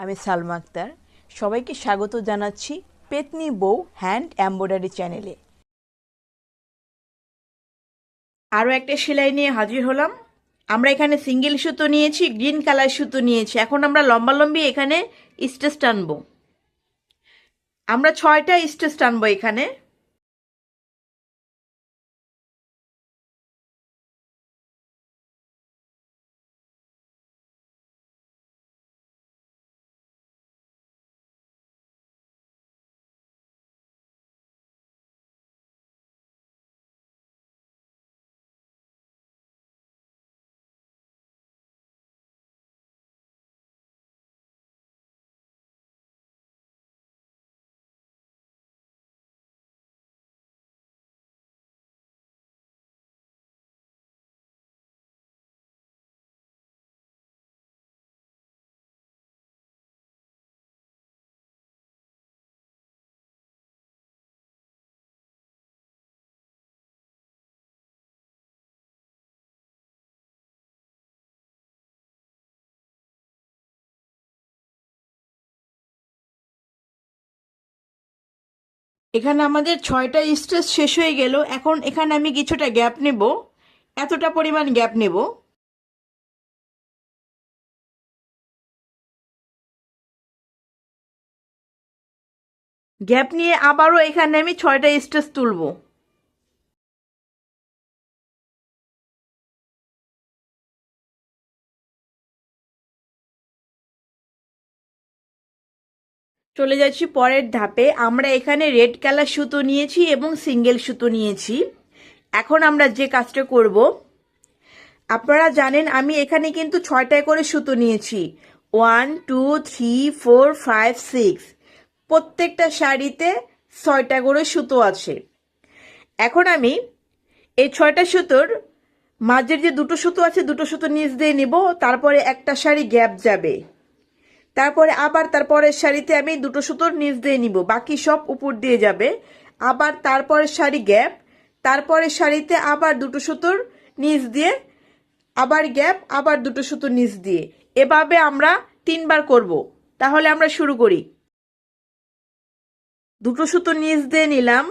আমি সালমা আক্তার। সবাইকে স্বাগত জানাচ্ছি পেতনি বউ হ্যান্ড এমব্রয়ডারি চ্যানেলে। আরও একটা সেলাই নিয়ে হাজির হলাম। আমরা এখানে সিঙ্গেল সুতো নিয়েছি, গ্রিন কালার সুতো নিয়েছি। এখন আমরা লম্বালম্বি এখানে স্টিচ টানবো। আমরা 6টা স্টিচ টানবো এখানে। এখানে আমাদের 6টা স্টিচ শেষ হয়ে গেল। এখন এখানে আমি কিছুটা গ্যাপ নেব, এতটা পরিমাণ গ্যাপ নেব। গ্যাপ নিয়ে আবারও এখানে আমি 6টা স্টিচ তুলব। চলে যাচ্ছি পরের ধাপে। আমরা এখানে রেড কালার সুতো নিয়েছি এবং সিঙ্গেল সুতো নিয়েছি। এখন আমরা যে কাজটা করব, আপনারা জানেন আমি এখানে কিন্তু 6টায় করে সুতো নিয়েছি। 1 2 3 4 5 6, প্রত্যেকটা শাড়িতে 6টা করে সুতো আছে। এখন আমি এই 6টা সুতোর মাঝের যে দুটো সুতো আছে, দুটো সুতো নিচ দিয়ে নিব। তারপরে একটা শাড়ি গ্যাপ যাবে, তারপরে আবার তারপরের শাড়িতে আমি দুটো সুতোর নিচ দিয়ে নিব, বাকি সব উপর দিয়ে যাবে। আবার তারপরের শাড়ি গ্যাপ, তারপরের শাড়িতে আবার দুটো সুতোর নিচ দিয়ে, আবার গ্যাপ, আবার দুটো সুতোর নিচ দিয়ে। এভাবে আমরা 3বার করব। তাহলে আমরা শুরু করি। দুটো সুতোর নিচ দিয়ে নিলাম,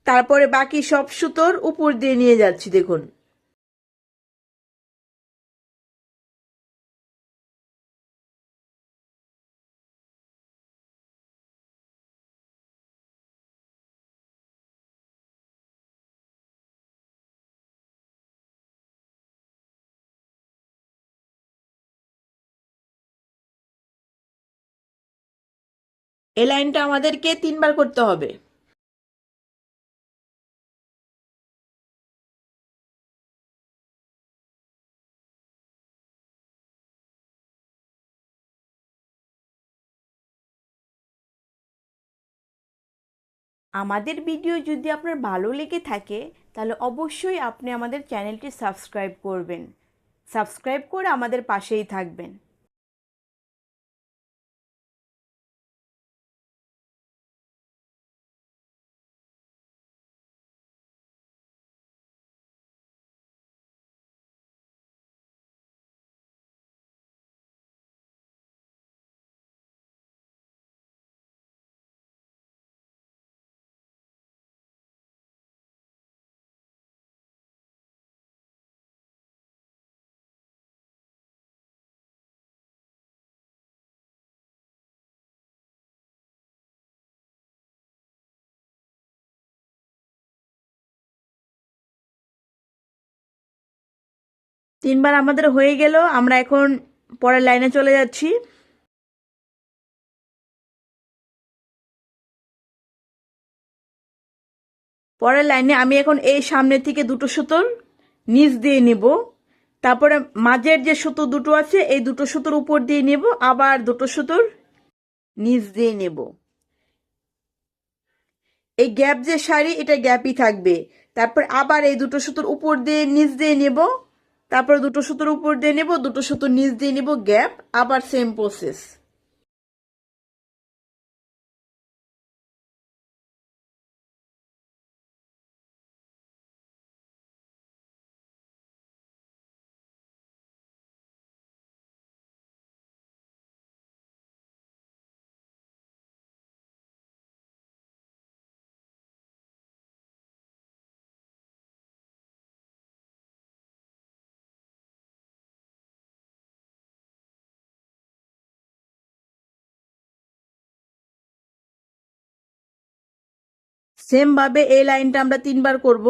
তারপরে বাকি সব সুতোর উপর দিয়ে নিয়ে যাচ্ছি, দেখুন। এই লাইনটা আমাদেরকে 3বার করতে হবে। আমাদের ভিডিও যদি আপনার ভালো লেগে থাকে তাহলে অবশ্যই আপনি আমাদের চ্যানেলটি সাবস্ক্রাইব করবেন। সাবস্ক্রাইব করে আমাদের পাশেই থাকবেন। তিনবার আমাদের হয়ে গেল। আমরা এখন পরের লাইনে চলে যাচ্ছি। পরের লাইনে আমি এখন এই সামনে থেকে দুটো সুতোর নিচ দিয়ে নিব, তারপরে মাঝের যে সুতো দুটো আছে এই দুটো সুতোর উপর দিয়ে নেব, আবার দুটো সুতোর নিচ দিয়ে নেব। এই গ্যাপ যে শাড়ি, এটা গ্যাপই থাকবে। তারপর আবার এই দুটো সুতোর উপর দিয়ে নিচ দিয়ে নেব, তারপর দুটো সুতোর উপর দিয়ে নেব, দুটো সুতোর নিচ দিয়ে নেব, গ্যাপ, আবার সেম প্রসেস। সেম ভাবে এই লাইনটা আমরা 3বার করব।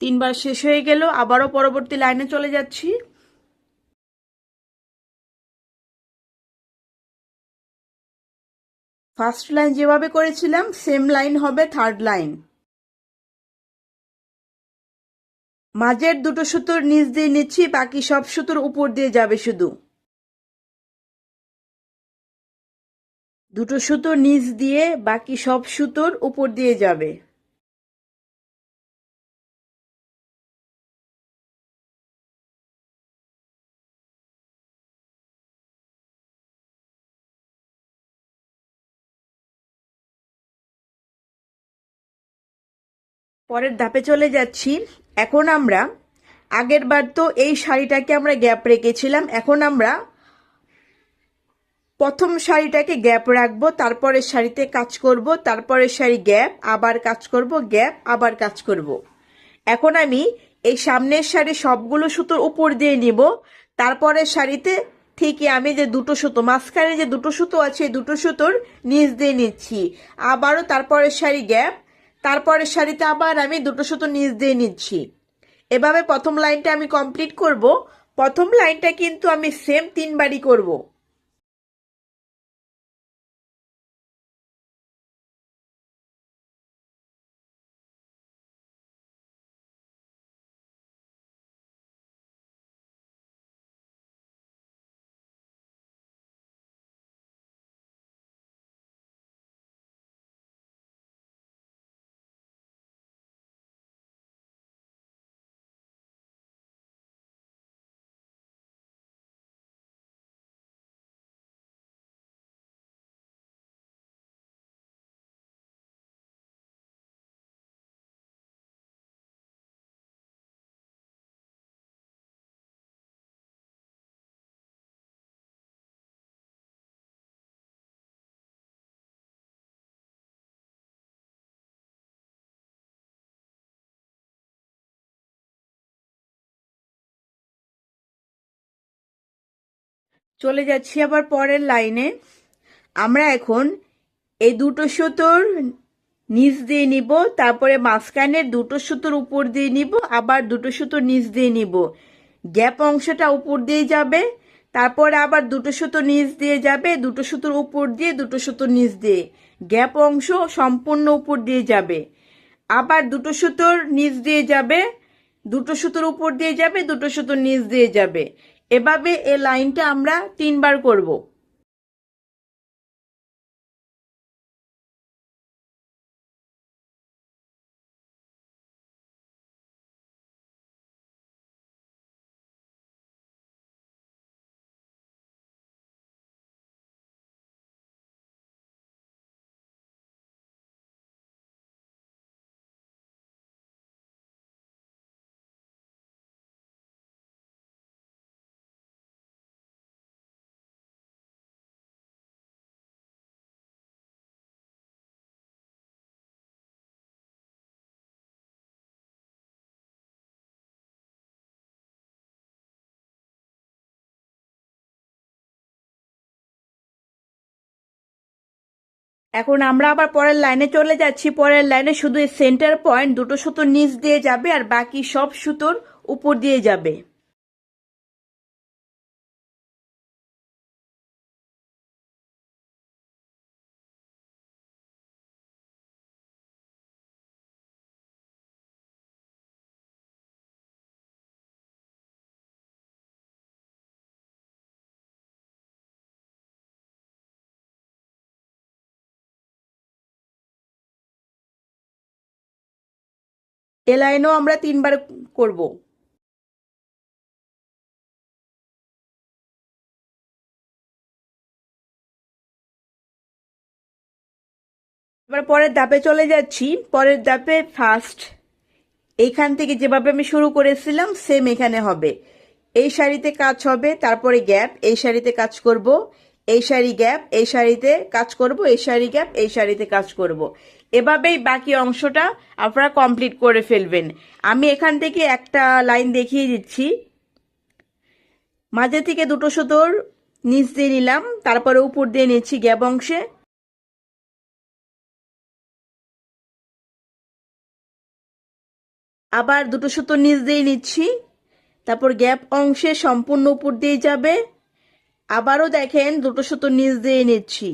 তিনবার শেষ হয়ে গেল, আবারও পরবর্তী লাইনে চলে যাচ্ছি। ফার্স্ট লাইন যেভাবে করেছিলাম সেম লাইন হবে থার্ড লাইন। মাঝের দুটো সুতোর নিচ দিয়ে নিচ্ছি, বাকি সব সুতোর উপর দিয়ে যাবে শুধু। দুটো সুতোর নিচ দিয়ে বাকি সব সুতোর উপর দিয়ে যাবে। পরের ধাপে চলে যাচ্ছি। এখন আমরা আগের বার তো এই শাড়িটাকে আমরা গ্যাপ রেখেছিলাম, এখন আমরা প্রথম শাড়িটাকে গ্যাপ রাখবো, তারপরের শাড়িতে কাজ করব, তারপরের শাড়ি গ্যাপ, আবার কাজ করব, গ্যাপ, আবার কাজ করব। এখন আমি এই সামনের শাড়ি সবগুলো সুতোর উপর দিয়ে নিব, তারপরের শাড়িতে ঠিকই আমি যে দুটো সুতো মাঝখানে যে দুটো সুতো আছে এই দুটো সুতোর নিচ দিয়ে নিচ্ছি, আবারও তারপরের শাড়ি গ্যাপ, তারপরের শাড়িতে আবার আমি দুটো সুতো নিচ দিয়ে নিচ্ছি। এভাবে প্রথম লাইনটা আমি কমপ্লিট করব। প্রথম লাইনটা কিন্তু আমি সেম 3বারই করব। চলে যাচ্ছি আবার পরের লাইনে। আমরা এখন এই দুটো সুতোর নিচ দিয়ে নিব, তারপরে মাঝখানের দুটো সুতোর উপর দিয়ে নিব, আবার দুটো সুতোর নিচ দিয়ে নিব। গ্যাপ অংশটা উপর দিয়ে যাবে, তারপরে আবার দুটো সুতো নিচ দিয়ে যাবে, দুটো সুতোর উপর দিয়ে, দুটো সুতোর নিচ দিয়ে, গ্যাপ অংশ সম্পূর্ণ উপর দিয়ে যাবে, আবার দুটো সুতোর নিচ দিয়ে যাবে, দুটো সুতোর উপর দিয়ে যাবে, দুটো সুতোর নিচ দিয়ে যাবে। এভাবে এই লাইনটা আমরা 3বার করব। এখন আমরা আবার পরের লাইনে চলে যাচ্ছি। পরের লাইনে শুধু এই সেন্টার পয়েন্ট দুটো সুতোর নিচ দিয়ে যাবে আর বাকি সব সুতোর উপর দিয়ে যাবে। এ লাইনও আমরা 3বার করব। এবার পরের ধাপে চলে যাচ্ছি। পরের ধাপে ফার্স্ট এইখান থেকে যেভাবে আমি শুরু করেছিলাম সেম এখানে হবে। এই শাড়িতে কাজ হবে, তারপরে গ্যাপ, এই শাড়িতে কাজ করব, এই শাড়ি গ্যাপ, এই শাড়িতে কাজ করব, এই শাড়ি গ্যাপ, এই শাড়িতে কাজ করব। এভাবেই বাকি অংশটা আপনারা কমপ্লিট করে ফেলবেন। আমি এখান থেকে একটা লাইন দেখিয়ে দিচ্ছি। মাঝে থেকে দুটো সুতোর নিচ দিয়ে নিলাম, তারপরে উপর দিয়ে নিচ্ছি গ্যাপ অংশে। আবার দুটো সুতো নিচ দিয়ে নিচ্ছি, তারপর গ্যাপ অংশে সম্পূর্ণ উপর দিয়ে যাবে। আবারও দেখেন দুটো সুতো নিচ দিয়ে নিচ্ছি।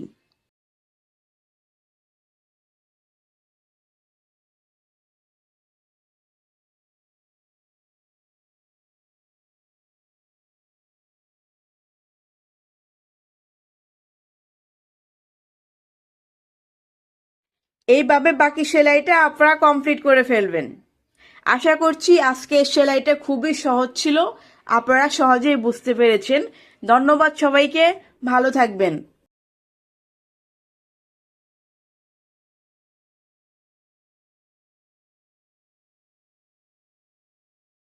এইভাবে বাকি সেলাইটা আপনারা কমপ্লিট করে ফেলবেন। আশা করছি আজকের সেলাইটা খুবই সহজ ছিল, আপনারা সহজেই বুঝতে পেরেছেন। ধন্যবাদ সবাইকে, ভালো থাকবেন।